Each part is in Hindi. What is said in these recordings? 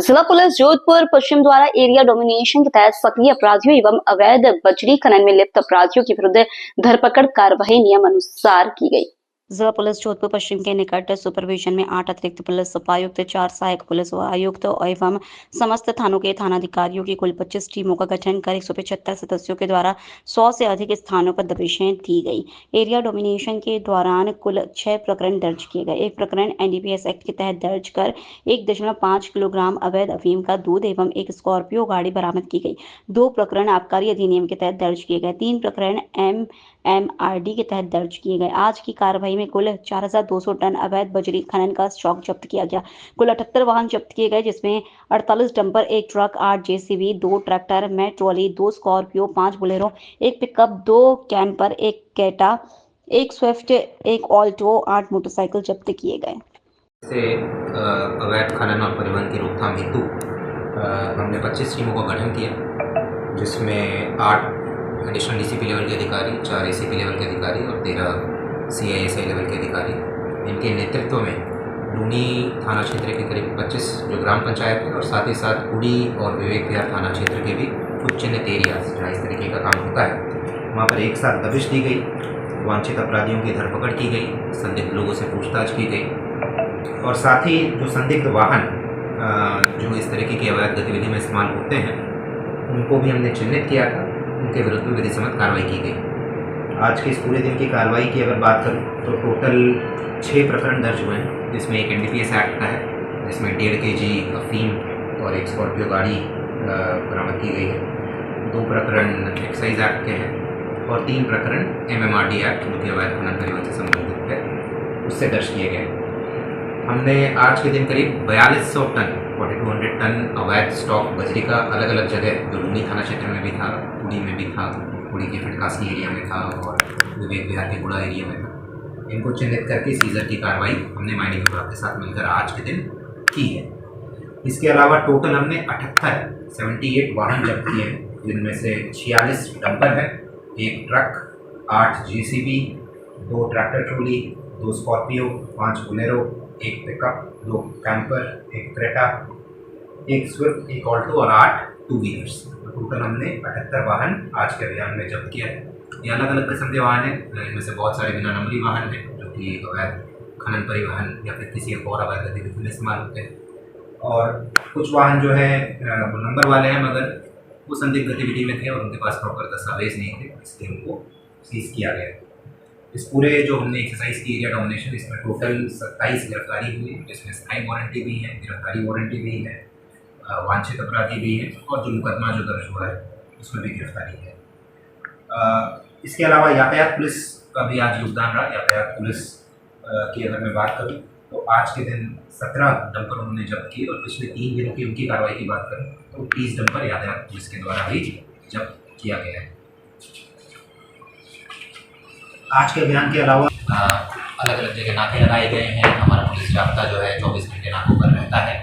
जिला पुलिस जोधपुर पश्चिम द्वारा एरिया डोमिनेशन के तहत सक्रिय अपराधियों एवं अवैध बजरी खनन में लिप्त अपराधियों के विरुद्ध धरपकड़ कार्रवाई नियम अनुसार की गई। जिला पुलिस जोधपुर पश्चिम के निकट सुपरविजन में 8 अतिरिक्त पुलिस उपायुक्त, 4 सहायक पुलिस आयुक्त एवं समस्त थानों के थानाधिकारियों की कुल 25 टीमों का गठन कर 175 सदस्यों के द्वारा 100 से अधिक स्थानों पर दबिशें दी गई। एरिया डोमिनेशन के दौरान कुल 6 प्रकरण दर्ज किए गए। एक प्रकरण एनडीपीएस एक्ट के तहत दर्ज कर 1.5 किलोग्राम अवैध अफीम का दूध एवं एक स्कॉर्पियो गाड़ी बरामद की गई। 2 प्रकरण आबकारी अधिनियम के तहत दर्ज किए गए। 3 प्रकरण MMRD के तहत दर्ज किए गए। आज की कार्रवाई में कुल 4200 टन अवैध बजरी खनन का स्टॉक जब्त किया गया। कुल 78 वाहन जब्त किए गए, जिसमें 48 डंपर, 1 ट्रक, 8 जेसीबी, 2 ट्रैक्टर में trolley, 2 Scorpio, 5 Bolero, 1 pickup, 2 camper, 1 कैटा, 1 Swift, 1 Alto, 8 motorcycle जब्त किए गए। से अवैध खनन और परिवहन की रोकथाम हेतु हमने 25 टीमों का गठन किया, जिसमें 8 एडिशनल डीसीपी लेवल के अधिकारी, 4 एसीपी लेवल के अधिकारी और 13 सीआईएसआई लेवल के अधिकारी। इनके नेतृत्व में लूनी थाना क्षेत्र के करीब 25 जो ग्राम पंचायत है और साथ ही साथ कुड़ी और विवेक विहार थाना क्षेत्र के भी कुछ चिन्हित एरियाज जहाँ इस तरीके का काम होता है, वहाँ पर एक साथ दबिश दी गई, वांछित अपराधियों की धरपकड़ की गई, संदिग्ध लोगों से पूछताछ की गई और साथ ही जो संदिग्ध वाहन जो इस तरीके की अवैध गतिविधि में इस्तेमाल होते हैं उनको भी हमने चिन्हित किया था। उनके विरुद्ध में विधि सम्मत कार्रवाई की गई। आज के इस पूरे दिन की कार्रवाई की अगर बात करूँ तो टोटल 6 प्रकरण दर्ज हुए हैं, जिसमें एक एनडीपीएस एक्ट का है, जिसमें 1.5 kg अफीम और एक स्कॉर्पियो गाड़ी बरामद की गई है। 2 प्रकरण एक्साइज एक्ट के हैं और 3 प्रकरण MMRD एक्ट जो कि अवैध खनन परिवहन से संबंधित है उससे दर्ज किए गए। हमने आज के दिन करीब 4200 टन 4200 टन अवैध स्टॉक बजरी का अलग अलग जगह, जो लूनी थाना क्षेत्र में भी था, कुड़ी में भी था, कुड़ी के फिटकासी एरिया में था और विवेक विहार के गुड़ा एरिया में था, इनको चिन्हित करके सीजर की कार्रवाई हमने माइनिंग विभाग के साथ मिलकर आज के दिन की है। इसके अलावा टोटल हमने 78 वाहन जब्त किए हैं, जिनमें से 46 डंपर है, 1 truck, 8 JCB, 2 tractor trolley, 2 Scorpio, 5 Bolero, 1 pickup, 2 camper, 1 Creta, 1 Swift, 1 Alto और 8 टू व्हीलर्स। टोटल हमने 78 वाहन आज के अभियान में जब्त किया है। ये अलग अलग किस्म के वाहन हैं, इनमें से बहुत सारे बिना नंबरी वाहन हैं जो कि अवैध खनन परिवहन या फिर किसी और अवैध गतिविधि में इस्तेमाल होते हैं और कुछ वाहन जो है वो नंबर वाले हैं मगर वो संदिग्ध गतिविधि में थे और उनके पास प्रॉपर दस्तावेज नहीं थे, इसलिए उनको सीज किया गया। इस पूरे जो हमने एक्सरसाइज की एरिया डोमिनेशन, इसमें टोटल 27 गिरफ्तारी हुई, जिसमें स्थायी वारंटी भी है, गिरफ्तारी वारंटी भी है, वांछित अपराधी भी है और जो मुकदमा जो दर्ज हुआ है उसमें भी गिरफ्तारी है। इसके अलावा यातायात पुलिस का भी आज योगदान रहा। यातायात पुलिस की अगर मैं बात करूँ तो आज के दिन 17 डंपर उन्होंने जब्त किए और पिछले 3 दिनों की उनकी कार्रवाई की बात करें तो 30 डंपर यातायात पुलिस के द्वारा भी जब्त किया गया है। आज के अभियान के अलावा अलग अलग जगह नाके लगाए गए हैं। हमारा पुलिस जाब्ता जो है 24 घंटे नाकों पर रहता है।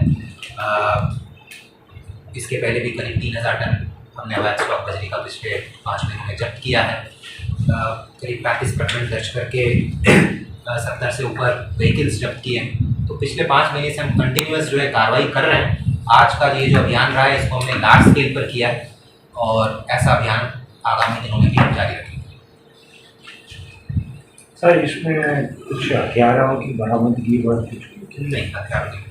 इसके पहले भी करीब 3000 टन हमने अवैध स्टॉक बजरी का पिछले 5 महीनों में जब्त किया है। करीब 35 प्रकरण दर्ज करके 70 से ऊपर व्हीकल्स जब्त किए हैं। तो पिछले 5 महीने से हम कंटिन्यूस जो है कार्रवाई कर रहे हैं। आज का ये जो अभियान रहा है इसको हमने लार्ज स्केल पर किया है और ऐसा अभियान आगामी दिनों में भी हम जारी रखेंगे। सर, इसमें कुछ हथियारों की बरामदगी और कुछ नहीं, हथियारों की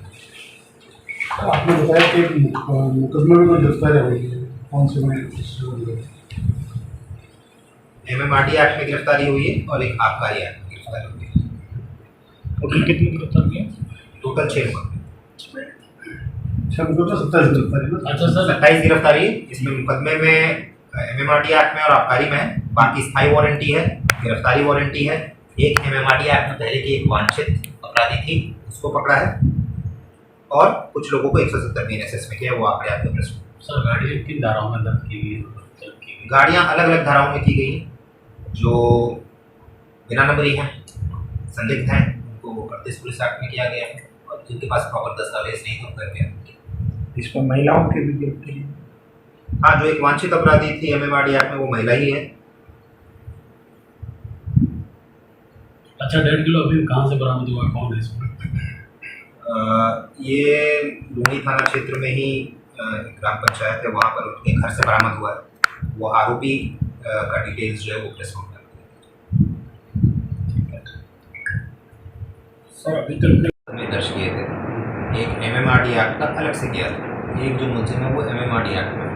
आपने बताया कि मुकदमे में कोई गिरफ्तारी हुई है, कौन से में? MMRD एक्ट में गिरफ्तारी हुई है और एक आबकारी एक्ट में गिरफ्तारी हुई है। टोटल कितनी गिरफ्तारी है? टोटल 6 तो 27 गिरफ्तारी ना? अच्छा सर, 27 गिरफ्तारी। इसमें मुकदमे में MMRD एक्ट में और आबकारी में है, बाकी स्थायी वारंटी है, गिरफ्तारी वारंटी है। एक MMRD एक्ट में पहले की एक वांछित अपराधी थी, उसको पकड़ा है और कुछ लोगों को 170 BNSS में किया, वो आंकड़े आपके प्रश्न। सर गाड़ी किन धाराओं में दर्ज की गई? गाड़ियाँ अलग अलग धाराओं में की गई हैं। जो बिना नंबरी हैं, संदिग्ध हैं, उनको 38 पुलिस एक्ट में किया गया है और जिनके पास प्रॉपर दस्तावेज नहीं थे उनको गया। इसमें महिलाओं के भी गिरफ्तारी? हाँ, जो एक वांछित अपराधी थी MMRD एक्ट में वो महिला ही है। अच्छा, 1.5 किलो अभी कहाँ से बरामद हुआ, कौन है इसमें? ये लूनी थाना क्षेत्र में ही ग्राम पंचायत है, वहाँ पर उनके घर से बरामद हुआ है। वो आरोपी का डिटेल्स जो है वो प्रेस में हमने दर्ज किए थे। एक MMRD एक्ट का अलग से किया था, एक जो मुलजिम है वो MMRD एक्ट में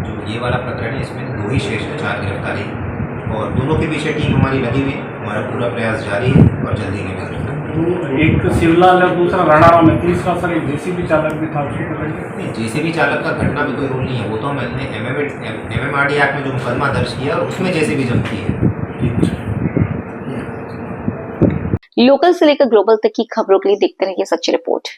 जो ये वाला प्रकरण है, इसमें 2 ही शेष है, 4 गिरफ्तारी, और दोनों के पीछे टीम हमारी लगी हुई है। हमारा पूरा प्रयास जारी है और जल्दी नहीं मिल एक शिवलाल है, दूसरा रणावा में, तीसरा सर एक JCB चालक भी था। JCB चालक का घटना में कोई रोल नहीं है, वो तो हमने MMRD एक्ट में जो मुकदमा दर्ज किया उसमें JCB जब्त की है। लोकल से लेकर ग्लोबल तक की खबरों के लिए देखते रहिए सच्ची रिपोर्ट।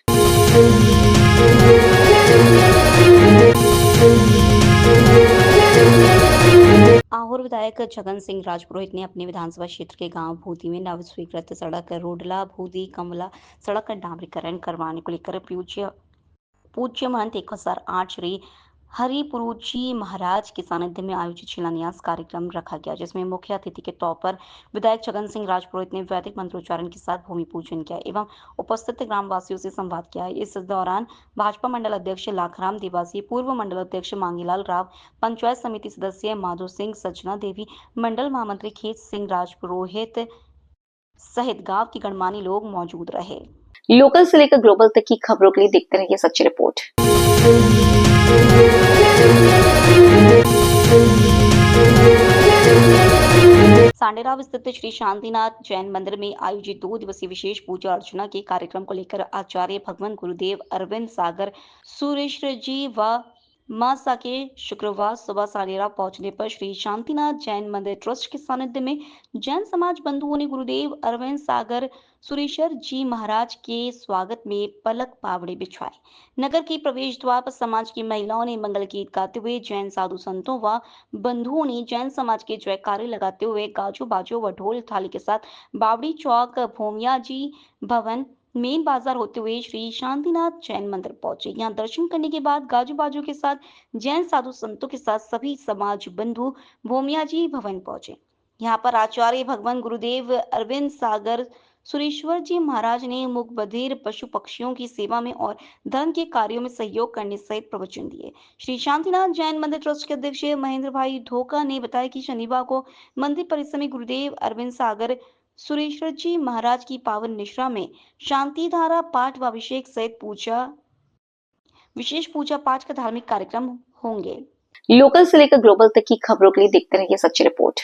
आहोर विधायक छगन सिंह राजपुरोहित ने अपने विधानसभा क्षेत्र के गांव भूदी में नव स्वीकृत सड़क रोडला भूदी कमला सड़क का डामरीकरण करवाने को लेकर पूज्य महंत 1008 श्री हरिपुरुजी महाराज के सानिध्य में आयोजित शिलान्यास कार्यक्रम रखा गया, जिसमें मुख्य अतिथि के तौर पर विधायक छगन सिंह राजपुरोहित ने वैदिक मंत्रोच्चारण के साथ भूमि पूजन किया एवं उपस्थित ग्रामवासियों से संवाद किया। इस दौरान भाजपा मंडल अध्यक्ष लाखराम देवासी, पूर्व मंडल अध्यक्ष मांगीलाल राव, पंचायत समिति सदस्य माधो सिंह, सजना देवी, मंडल महामंत्री खेत सिंह राजपुरोहित सहित गांव के गणमान्य लोग मौजूद रहे। लोकल से लेकर ग्लोबल तक की खबरों के लिए देखते रहिए सच्ची रिपोर्ट। सांडेराव स्थित श्री शांतिनाथ जैन मंदिर में आयोजित 2 दिवसीय विशेष पूजा अर्चना के कार्यक्रम को लेकर आचार्य भगवान गुरुदेव अरविंद सागर सुरेश्वर जी व मां साके शुक्रवार सुबह सांडेराव पहुंचने पर श्री शांतिनाथ जैन मंदिर ट्रस्ट के सानिध्य में जैन समाज बंधुओं ने गुरुदेव अरविंद सागर सुरेश्वर जी महाराज के स्वागत में पलक पावड़े बिछवाए। नगर के प्रवेश द्वार पर समाज की महिलाओं ने मंगल गीत गाते हुए, जैन साधु संतों व बंधुओं ने जैन समाज के जयकारे लगाते हुए गाजो बाजो व ढोल थाली के साथ बावड़ी चौक भोमिया जी भवन मेन बाजार होते हुए श्री शांतिनाथ जैन मंदिर पहुंचे। यहाँ दर्शन करने के बाद गाजू बाजू के साथ जैन साधु संतों के साथ सभी समाज बंधु भोमिया जी भवन पहुंचे। यहाँ पर आचार्य भगवान गुरुदेव अरविंद सागर सुरेश्वर जी महाराज ने मूक बधिर पशु पक्षियों की सेवा में और धर्म के कार्यों में सहयोग करने सहित प्रवचन दिए। श्री शांतिनाथ जैन मंदिर ट्रस्ट के अध्यक्ष महेंद्र भाई धोखा ने बताया कि शनिवार को मंदिर परिसर में गुरुदेव अरविंद सागर सुरेश्वर जी महाराज की पावन निश्रा में शांति धारा पाठ व अभिषेक सहित विशेष पूजा पाठ का धार्मिक कार्यक्रम होंगे। लोकल से लेकर ग्लोबल तक की खबरों के लिए देखते रहिए सच्ची रिपोर्ट।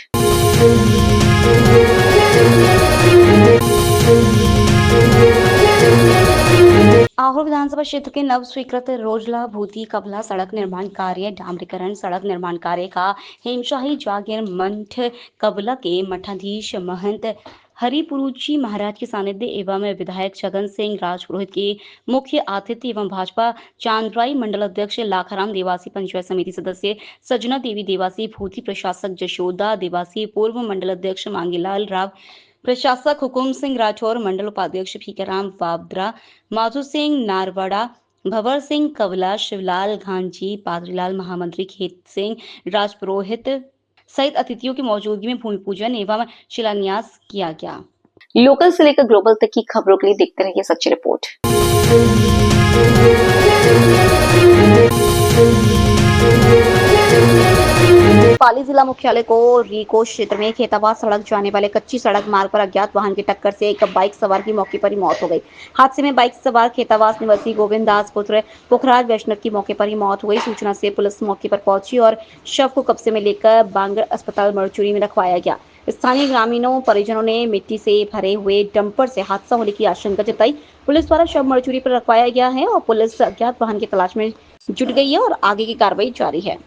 आहोर विधानसभा क्षेत्र के नव स्वीकृत रोजला भूती कबला सड़क निर्माण कार्य डामरीकरण सड़क निर्माण कार्य का हेमशाही जागीर मंठ कबला के मठाधीश महंत हरिपुरुजी महाराज के सानिध्य एवं विधायक छगन सिंह राजपुरोहित के मुख्य आतिथ्य एवं भाजपा चांदराई मंडल अध्यक्ष लाखाराम देवासी, पंचायत समिति सदस्य सजना देवी देवासी, भूती प्रशासक जशोदा देवासी, पूर्व मंडल अध्यक्ष मांगीलाल राव, प्रशासक हुकुम सिंह राठौर, मंडल उपाध्यक्ष फीकाराम वाबद्रा, माधो सिंह नारवाड़ा, भवर सिंह कवला, शिवलाल घांची, पादरीलाल, महामंत्री खेत सिंह राजपुरोहित सहित अतिथियों की मौजूदगी में भूमि पूजन एवं शिलान्यास किया गया। लोकल से लेकर ग्लोबल तक की खबरों के लिए देखते रहिए सच्ची रिपोर्ट। पाली जिला मुख्यालय को रीको क्षेत्र में खेताबाद सड़क जाने वाले कच्ची सड़क मार्ग पर अज्ञात वाहन की टक्कर से एक बाइक सवार की मौके पर ही मौत हो गई। हादसे में बाइक सवार खेताबाद निवासी गोविंद दास पुत्र पुखराज वैष्णव की मौके पर ही मौत हो गई। सूचना से पुलिस मौके पर पहुंची और शव को कब्जे में लेकर बांगड़ अस्पताल मरचुरी में रखवाया गया। स्थानीय ग्रामीणों परिजनों ने मिट्टी से भरे हुए डंपर से हादसा होने की आशंका जताई। पुलिस द्वारा शव मरचुरी पर रखवाया गया है और पुलिस अज्ञात वाहन की तलाश में जुट गई है और आगे की कार्रवाई जारी है।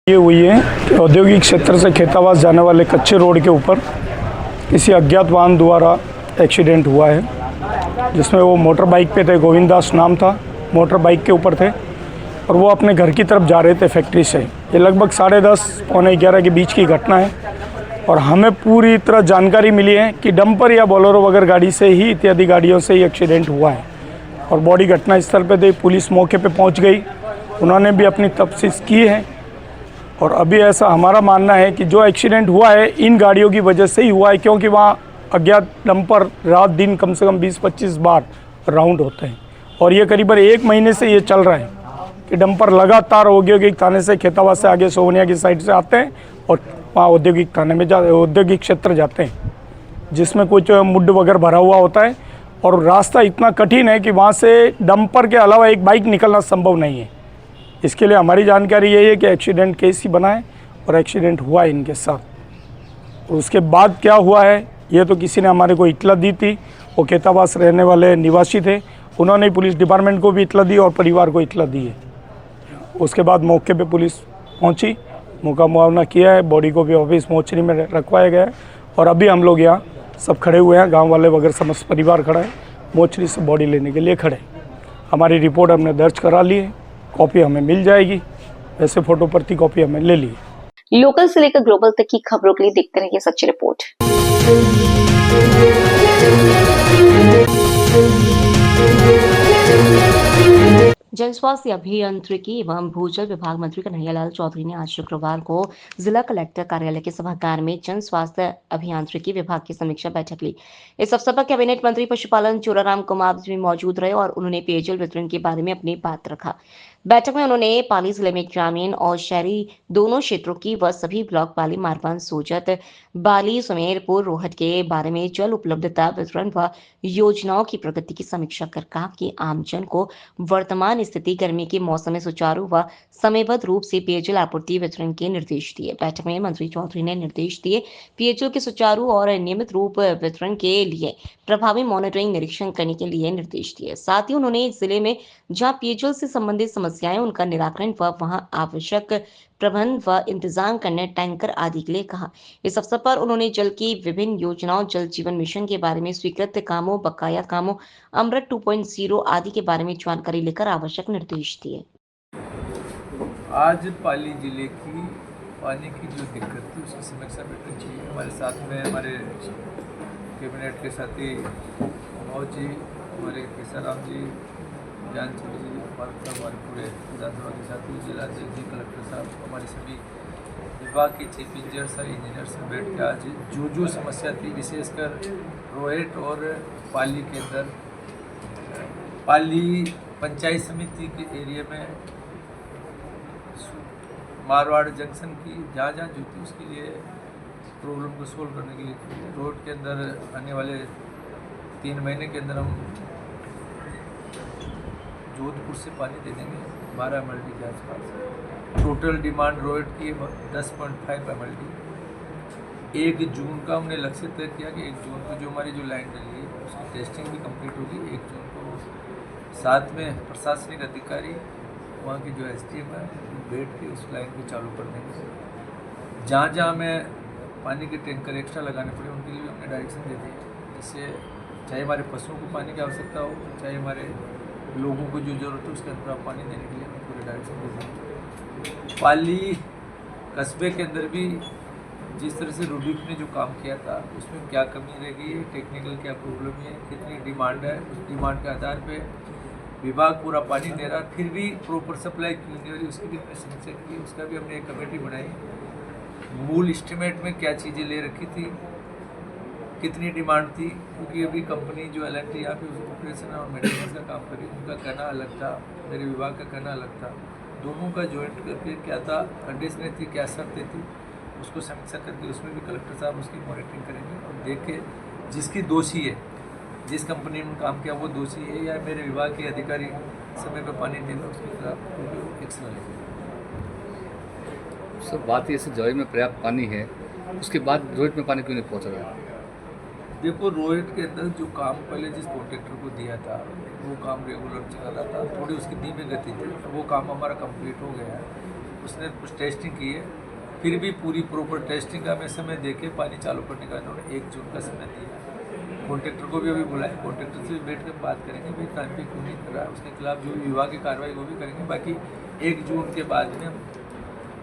ये हुई है कि औद्योगिक क्षेत्र से खेताबाद जाने वाले कच्चे रोड के ऊपर किसी अज्ञात वाहन द्वारा एक्सीडेंट हुआ है, जिसमें वो मोटर बाइक पे थे, गोविंद दास नाम था, मोटर बाइक के ऊपर थे और वो अपने घर की तरफ जा रहे थे फैक्ट्री से। ये लगभग 10:30 पौने 11 के बीच की घटना है और हमें पूरी तरह जानकारी मिली है कि डंपर या बोलेरो वगैरह गाड़ी से ही इत्यादि गाड़ियों से ही एक्सीडेंट हुआ है और बॉडी घटनास्थल पे थी। पुलिस मौके पे पहुंच गई, उन्होंने भी अपनी तफ्तीश की है और अभी ऐसा हमारा मानना है कि जो एक्सीडेंट हुआ है इन गाड़ियों की वजह से ही हुआ है, क्योंकि वहाँ अज्ञात डंपर रात दिन कम से कम 20-25 बार राउंड होते हैं। और ये करीबन 1 महीने से ये चल रहा है कि डंपर लगातार औद्योगिक थाने से खेताबाद से आगे सोनिया की साइड से आते हैं और वहाँ औद्योगिक थाने में औद्योगिक क्षेत्र जाते हैं, जिसमें कुछ मुड वगैरह भरा हुआ होता है और रास्ता इतना कठिन है कि वहाँ से डंपर के अलावा एक बाइक निकलना संभव नहीं है। इसके लिए हमारी जानकारी यही है कि एक्सीडेंट केस ही बना है और एक्सीडेंट हुआ है इनके साथ। और उसके बाद क्या हुआ है ये तो किसी ने हमारे को इतला दी थी, वो खेताबाद रहने वाले निवासी थे, उन्होंने पुलिस डिपार्टमेंट को भी इतला दी और परिवार को इतला दी है। उसके बाद मौके पे पुलिस पहुंची, मौका मुआवना किया है, बॉडी को भी ऑफिस मोर्चरी में रखवाया गया है और अभी हम लोग यहाँ सब खड़े हुए हैं, गांव वाले वगैरह समस्त परिवार खड़ा है, मोर्चरी से बॉडी लेने के लिए खड़े। हमारी रिपोर्ट हमने दर्ज करा ली है, कॉपी हमें मिल जाएगी, वैसे फ़ोटो प्रति कॉपी हमें ले ली है। लोकल से लेकर ग्लोबल तक की खबरों के लिए देखते रहिए सच्ची रिपोर्ट। जन स्वास्थ्य अभियांत्रिकी एवं भूजल विभाग मंत्री कन्हैयालाल चौधरी ने आज शुक्रवार को जिला कलेक्टर कार्यालय के सभागार में जन स्वास्थ्य अभियांत्रिकी विभाग की समीक्षा बैठक ली। इस अवसर पर कैबिनेट मंत्री पशुपालन चोराराम कुमार भी मौजूद रहे और उन्होंने पेयजल वितरण के बारे में अपनी बात रखा। बैठक में उन्होंने पाली जिले में ग्रामीण और शहरी दोनों क्षेत्रों की व सभी ब्लॉक पाली, मारवान, सोजत, बाली, सुमेरपुर, रोहट के बारे में जल उपलब्धता, वितरण व योजनाओं की प्रगति की समीक्षा कर कहा कि आमजन को वर्तमान स्थिति गर्मी के मौसम में सुचारू व समयबद्ध रूप से पेयजल आपूर्ति वितरण के निर्देश दिए। बैठक में मंत्री चौधरी ने निर्देश दिए पेयजल के सुचारू और नियमित रूप वितरण के लिए प्रभावी मॉनिटरिंग निरीक्षण करने के लिए निर्देश दिए। साथ ही उन्होंने जिले में जहां पेयजल से संबंधित समस्याएं उनका निराकरण व वहां आवश्यक प्रबंध व इंतजाम करने टैंकर आदि के लिए कहा। इस अवसर पर उन्होंने जल की विभिन्न योजनाओं, जल जीवन मिशन के बारे में स्वीकृत कामों, बकाया कामों, अमृत 2.0 आदि के बारे में जानकारी लेकर आवश्यक निर्देश दिए। आज पाली जिले की पानी की जो दिक्कत थी उसकी समीक्षा बैठक की। हमारे साथ में हमारे कैबिनेट के साथी मनोज जी, हमारे केसाराम जी, ज्ञान सिंह जी, हमारे पूरे विधानसभा के साथी जिलाध्यक्ष जी, कलेक्टर साहब, हमारे सभी विभाग के चीफ इंजीनियर्स और इंजीनियर्स से बैठ के आज जो समस्या थी, विशेषकर रोहट और पाली के अंदर, पाली पंचायत समिति के एरिया में मारवाड़ जंक्शन की जहाँ जो थी उसके लिए प्रॉब्लम को सोल्व करने के लिए रोड के अंदर आने वाले 3 महीने के अंदर हम जोधपुर से पानी दे देंगे 12 MLD के आसपास। टोटल डिमांड रोड की 10.5 MLD। 1 जून का हमने लक्ष्य तय किया कि 1 जून को जो हमारी जो लाइन डली है उसकी टेस्टिंग भी कंप्लीट होगी। 1 जून को साथ में प्रशासनिक अधिकारी वहाँ की जो SDM है बैठ के उस लाइन को चालू कर देंगे। जहाँ हमें पानी के टैंकर एक्स्ट्रा लगाने पड़े उनके लिए हमने डायरेक्शन दे दी है, जिससे चाहे हमारे पशुओं को पानी की आवश्यकता हो, चाहे हमारे लोगों को जो ज़रूरत है उसके अंदर आप पानी देने के लिए हमें पूरे डायरेक्शन दे देंगे। पाली कस्बे के अंदर भी जिस तरह से रूडीप ने जो काम किया था उसमें क्या कमी रह गई है, टेक्निकल क्या प्रॉब्लम है, कितनी डिमांड है, उस डिमांड के आधार पर विभाग पूरा पानी दे रहा, फिर भी प्रॉपर सप्लाई क्यों नहीं हो रही उसकी भी हमने समीक्षा की। उसका भी हमने एक कमेटी बनाई। मूल एस्टिमेट में क्या चीज़ें ले रखी थी, कितनी डिमांड थी, क्योंकि अभी कंपनी जो L&T यहाँ पे ऑपरेशन और मेंटेनेंस का काम करी, उनका कहना अलग था, मेरे विभाग का कहना अलग था। दोनों का जॉइंट करके क्या था, कंडीशनें थी, क्या शर्तें थी, उसको समीक्षा करके उसमें भी कलेक्टर साहब उसकी मॉनिटरिंग करेंगे और देख के जिसकी दोषी है, जिस कंपनी में काम किया वो दोषी है या मेरे विभाग के अधिकारी समय पर पानी देना उसके खिलाफ एक्शन लेंगे। सर बात ये जवाई में पर्याप्त पानी है, उसके बाद रोहित में पानी क्यों नहीं पहुंच रहा है? देखो रोहित के अंदर जो काम पहले जिस कॉन्ट्रेक्टर को दिया था वो काम रेगुलर चल रहा था, थोड़ी उसकी धीमी गति थी, वो काम हमारा कंप्लीट हो गया है। उसने कुछ टेस्टिंग की है, फिर भी पूरी प्रॉपर टेस्टिंग का हमें समय देके पानी चालू करने का उन्होंने 1 जून का समय दिया। कॉन्ट्रेक्टर को भी अभी बुलाया, कॉन्ट्रेक्टर से भी बैठ कर बात करेंगे भाई टाइम पे क्यों नहीं कर रहा है, उसके खिलाफ जो भी विभाग की कार्रवाई वो भी करेंगे। बाकी 1 जून के बाद में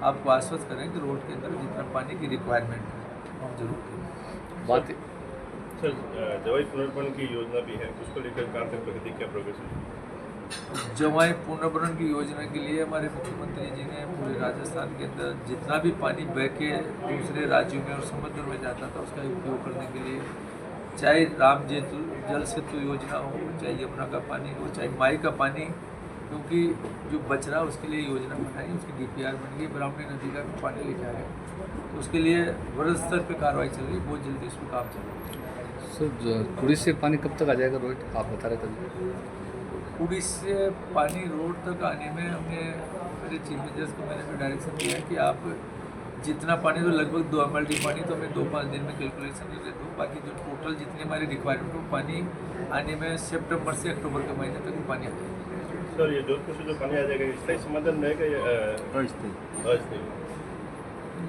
आपको आश्वस्त करें कि रोड के अंदर जितना पानी की रिक्वायरमेंट है हम जरूर करेंगे। बात सर जवाई पुनर्भरण की योजना भी है, उसको लेकर कहाँ तक प्रगति, क्या प्रोग्रेस है? जवाई पुनर्भरण की योजना के लिए हमारे मुख्यमंत्री जी ने पूरे राजस्थान के अंदर जितना भी पानी बह के दूसरे राज्यों में और समुद्र में जाता था उसका उपयोग करने के लिए चाहे राम जल सेतु योजना हो, चाहे यमुना का पानी हो, चाहे माई का पानी, क्योंकि जो बच रहा उसके लिए योजना बनाई, उसकी DPR बन गई, ब्राह्मणी नदी का भी पानी लेके आए, तो उसके लिए वृहद स्तर पर कार्रवाई चल रही है, बहुत जल्दी उस पर काम चल रहा है। सर कुड़ी से पानी कब तक आ जाएगा रोहित, आप बता रहे थे? कुड़ी से पानी रोड तक आने में हमने मेरे चीफ मिनिस्टर को मैंने भी डायरेक्शन दिया है कि आप जितना पानी, तो लगभग 2 MLD पानी तो हमें 2-5 दिन में कैलकुलेशन कर देता हूँ, बाकी जो टोटल जितनी हमारी रिक्वायरमेंट हो पानी आने में सितंबर से अक्टूबर के महीने तक पानी आ जाएगा। सर ये जोधपुर से जो पानी आ जाएगा स्थायी समाधान रहेगा या अस्थायी?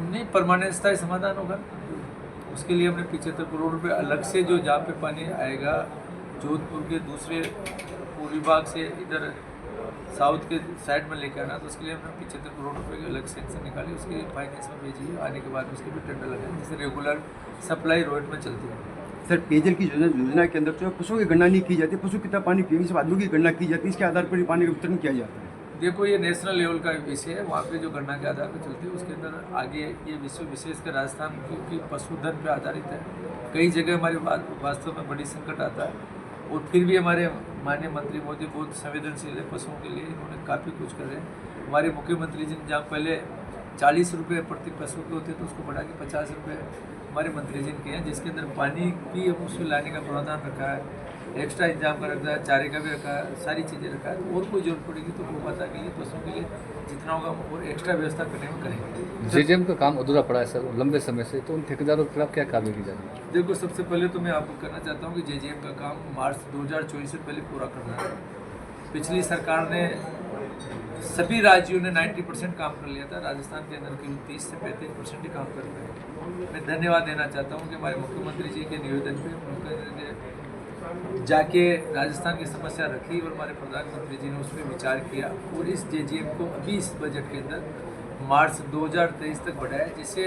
नहीं, परमानेंट स्थायी समाधान होगा। उसके लिए हमने 75 करोड़ रुपये अलग से, जो जहाँ पे पानी आएगा जोधपुर के दूसरे पूर्वी भाग से इधर साउथ के साइड में लेकर आना, तो उसके लिए हमने 75 करोड़ रुपए के अलग सेक्शन निकाली, उसके लिए फाइनेंस में भेजी है। आने के बाद उसके भी टेंडर लगाए, जिससे रेगुलर सप्लाई रोड में चलती है। सर पेयजल की योजना के अंदर तो पशुओं की गणना नहीं की जाती, पशु कितना पानी पिएंगे सब आदमियों की गणना की जाती है, इसके आधार पर पानी का वितरण किया जाता है। देखो ये नेशनल लेवल का विषय है, वहाँ पे जो गणना के आधार पर चलती है, उसके अंदर आगे ये विश्व विशेषकर राजस्थान क्योंकि पशुधन पे आधारित है, कई जगह हमारे वास्तव में बड़ी संकट आता है, और फिर भी हमारे माननीय मंत्री मोदी बहुत संवेदनशील है पशुओं के लिए, इन्होंने काफ़ी कुछ कर रहे हैं। हमारे मुख्यमंत्री जी ने जहाँ पहले 40 रुपये प्रति पशु के होते तो उसको बढ़ा के 50 रुपये हमारे मंत्री जी ने किए हैं, जिसके अंदर पानी भी उसको लाने का प्रावधान रखा है, एक्स्ट्रा इंतजाम का रखा है, चारे का भी रखा है, सारी चीज़ें रखा है। तो और कोई जरूरत पड़ेगी तो गोमाता के लिए, पशुओं के लिए जितना होगा और एक्स्ट्रा व्यवस्था करने में करेंगे। JJM का काम अधूरा पड़ा है सर लंबे समय से, तो उन ठेकेदारों के खिलाफ क्या कार्रवाई की जाएगी? देखो सबसे पहले तो मैं आपको कहना चाहता हूँ कि JJM का काम मार्च 2024 से पहले पूरा करना है। पिछली सरकार ने सभी राज्यों ने 90% काम कर लिया था, राजस्थान के अंदर केवल 30 से 35% ही काम कर रहे हैं। मैं धन्यवाद देना चाहता हूँ कि हमारे मुख्यमंत्री जी के निवेदन पे मुख्यमंत्री ने जाके राजस्थान की समस्या रखी और हमारे प्रधानमंत्री जी ने उस पर विचार किया, और इस JJM को अभी इस बजट के अंदर मार्च 2023 तक बढ़ाया, जिससे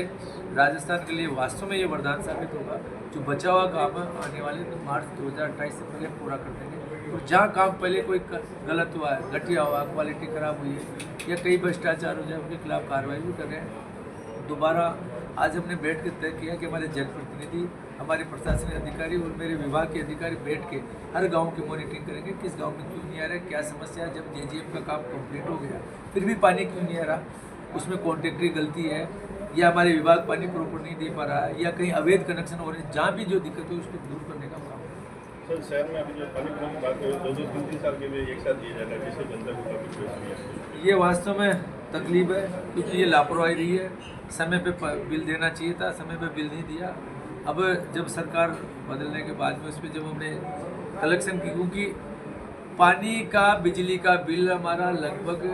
राजस्थान के लिए वास्तव में ये वरदान साबित होगा। जो बचा हुआ काम आने वाले तो मार्च 2028 से पहले पूरा कर देंगे, और जहाँ काम पहले कोई गलत हुआ है, घटिया हुआ, क्वालिटी खराब हुई है या कई भ्रष्टाचार हो जाए, उनके खिलाफ कार्रवाई भी कर रहे हैं। दोबारा आज हमने बैठ के तय किया कि हमारे जनप्रतिनिधि, हमारे प्रशासनिक अधिकारी और मेरे विभाग के अधिकारी बैठ के हर गांव की मॉनिटरिंग करेंगे, किस गांव में क्यों नहीं आ रहा है, क्या समस्या है। जब JJM का काम कंप्लीट हो गया फिर भी पानी क्यों नहीं आ रहा, उसमें कॉन्ट्रैक्टरी गलती है या हमारे विभाग पानी प्रॉपर नहीं दे पा रहा है या कहीं अवैध कनेक्शन हो रहे हैं, जहाँ भी जो दिक्कत है उसको दूर करने का काम है। सर शहर में अभी जो पानी की बात करें 2-3 साल के लिए एक साथ दिया जाएगा, जिससे जनता को काफ़ी परेशानी है। ये वास्तव में तकलीफ है, क्योंकि ये लापरवाही रही है। समय पे बिल देना चाहिए था, समय पे बिल नहीं दिया। अब जब सरकार बदलने के बाद में उस पर जब हमने कलेक्शन की, क्योंकि पानी का बिजली का बिल हमारा लगभग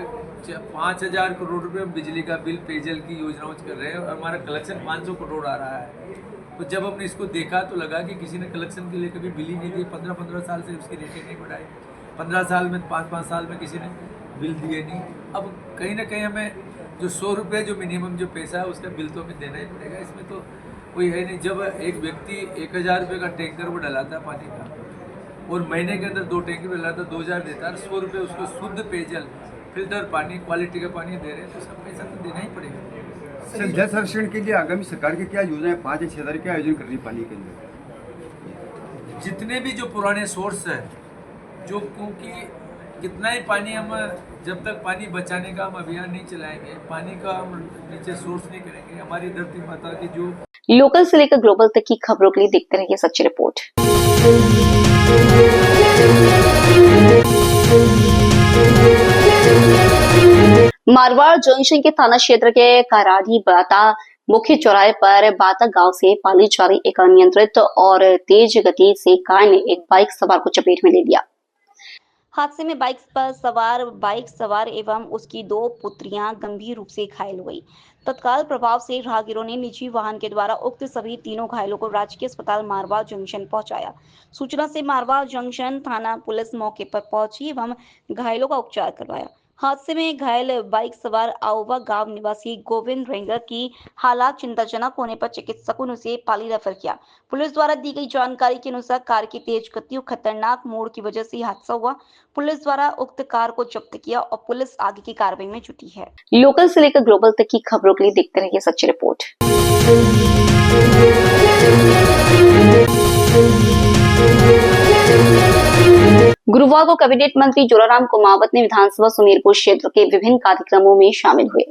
5,000 करोड़ रुपये बिजली का बिल पेयजल की योजनाओं कर रहे हैं, और हमारा कलेक्शन 500 करोड़ आ रहा है। तो जब हमने इसको देखा तो लगा कि किसी ने कलेक्शन के लिए कभी बिल ही नहीं दिए। 15-15 साल से उसकी रेटें नहीं बढ़ाई, 15 साल में 5-5 साल में किसी ने बिल दिए नहीं। अब कहीं ना कहीं हमें जो 100 रुपये जो मिनिमम जो पैसा है उसका बिल तो हमें देना ही पड़ेगा, इसमें तो कोई है नहीं। जब एक व्यक्ति 1,000 रुपये का टैंकर वो डलाता है पानी का, और महीने के अंदर 2 टैंकर डलाता, 2,000 देता है, 100 रुपये उसको शुद्ध पेयजल फिल्टर पानी क्वालिटी का पानी दे रहे हैं, तो उसका पैसा तो देना ही पड़ेगा। सर जल संरक्षण के लिए आगामी सरकार की क्या योजनाएं, 5 या 6 हज़ार के आयोजन कर रही है पानी के अंदर? जितने भी जो पुराने सोर्स है, जो क्योंकि कितना ही पानी हम जब तक पानी बचाने का हम अभियान नहीं चलाएंगे, पानी का हम नीचे सोर्स नहीं करेंगे, हमारी धरती माता की जो लोकल से लेकर ग्लोबल तक की खबरों के लिए देखते रहिए सच्ची रिपोर्ट। मारवाड़ जंक्शन के थाना क्षेत्र के कराड़ी बाता मुख्य चौराहे पर बाता गांव से पाली जा रही एक अनियंत्रित और तेज गति से कार ने एक बाइक सवार को चपेट में ले लिया। हादसे में बाइक सवार एवं उसकी 2 पुत्रियां गंभीर रूप से घायल हुई। तत्काल प्रभाव से राहगीरों ने निजी वाहन के द्वारा उक्त सभी तीनों घायलों को राजकीय अस्पताल मारवाड़ जंक्शन पहुंचाया। सूचना से मारवाड़ जंक्शन थाना पुलिस मौके पर पहुंची एवं घायलों का उपचार करवाया। हादसे में घायल बाइक सवार आउवा गांव निवासी गोविंद रेंगर की हालात चिंताजनक होने पर चिकित्सकों ने उसे पाली रेफर किया। पुलिस द्वारा दी गई जानकारी के अनुसार कार की तेज गति और खतरनाक मोड़ की वजह से हादसा हुआ। पुलिस द्वारा उक्त कार को जब्त किया और पुलिस आगे की कार्रवाई में जुटी है। लोकल से लेकर ग्लोबल तक की खबरों के लिए देखते रहिए सच्ची रिपोर्ट। गुरुवार को कैबिनेट मंत्री जोराराम कुमावत ने विधानसभा सुमेरपुर क्षेत्र के विभिन्न कार्यक्रमों में शामिल हुए।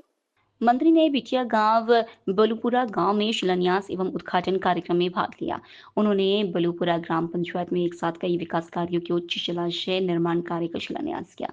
मंत्री ने बिटिया गांव बलुपुरा गांव में शिलान्यास एवं उद्घाटन कार्यक्रम में भाग लिया। उन्होंने बलुपुरा ग्राम पंचायत में एक साथ कई विकास कार्यों के उच्च जलाशय निर्माण कार्य का शिलान्यास किया।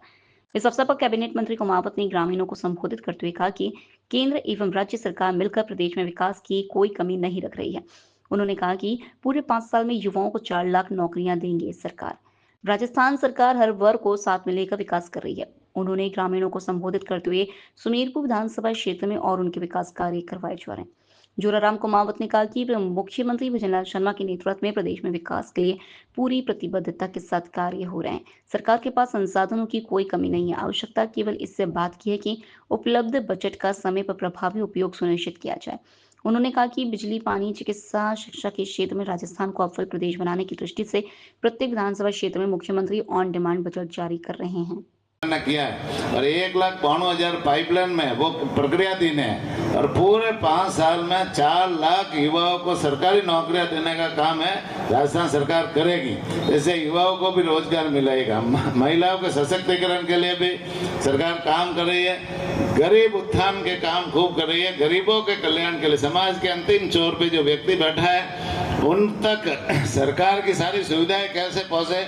इस अवसर पर कैबिनेट मंत्री कुमावत ने ग्रामीणों को संबोधित करते हुए कहा कि केंद्र एवं राज्य सरकार मिलकर प्रदेश में विकास की कोई कमी नहीं रख रही है। उन्होंने कहा कि पूरे 5 साल में युवाओं को 4 लाख नौकरियां देंगे सरकार। राजस्थान सरकार हर वर्ग को साथ में लेकर विकास कर रही है। उन्होंने ग्रामीणों को संबोधित करते हुए सुमेरपुर विधानसभा क्षेत्र में और उनके विकास कार्य करवाए जा रहे हैं। जोराराम कुमावत ने कहा कि मुख्यमंत्री भजनलाल शर्मा के नेतृत्व में प्रदेश में विकास के लिए पूरी प्रतिबद्धता के साथ कार्य हो रहे हैं। सरकार के पास संसाधनों की कोई कमी नहीं है। आवश्यकता केवल इससे बात की है कि उपलब्ध बजट का समय पर प्रभावी उपयोग सुनिश्चित किया जाए। उन्होंने कहा कि बिजली, पानी, चिकित्सा, शिक्षा के क्षेत्र में राजस्थान को अव्वल प्रदेश बनाने की दृष्टि से प्रत्येक विधानसभा क्षेत्र में मुख्यमंत्री ऑन डिमांड बजट जारी कर रहे हैं। किया है और 1,92,000 पाइपलाइन में वो प्रक्रियाधीन है और पूरे 5 साल में 4 लाख युवाओं को सरकारी नौकरियां देने का काम है राजस्थान सरकार करेगी। इससे युवाओं को भी रोजगार मिलेगा। महिलाओं के सशक्तिकरण के लिए भी सरकार काम कर रही है। गरीब उत्थान के काम खूब कर रही है। गरीबों के कल्याण के लिए समाज के अंतिम छोर पे जो व्यक्ति बैठा है उन तक सरकार की सारी सुविधाएं कैसे पहुंचे,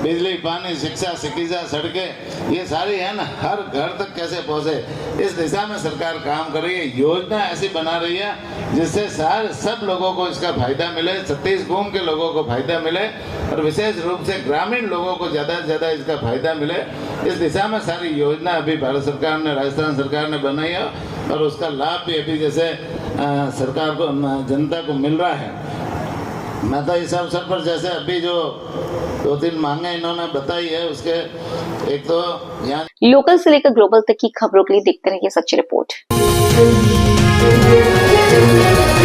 बिजली, पानी, शिक्षा, चिकित्सा, सड़कें, ये सारी है ना, हर घर तक कैसे पहुंचे, इस दिशा में सरकार काम कर रही है। योजना ऐसी बना रही है जिससे सब लोगों को इसका फायदा मिले, 36 गांव के लोगों को फायदा मिले और विशेष रूप से ग्रामीण लोगों को ज़्यादा से ज़्यादा इसका फायदा मिले। इस दिशा में सारी योजना अभी भारत सरकार ने, राजस्थान सरकार ने बनाई है और उसका लाभ भी अभी जैसे सरकार को, जनता को मिल रहा है। मैं तो इस अवसर पर जैसे अभी जो 2-3 मांगे इन्होंने बताई है, उसके एक तो यहाँ लोकल से लेकर ग्लोबल तक की खबरों के लिए देखते रहिए सच्ची रिपोर्ट।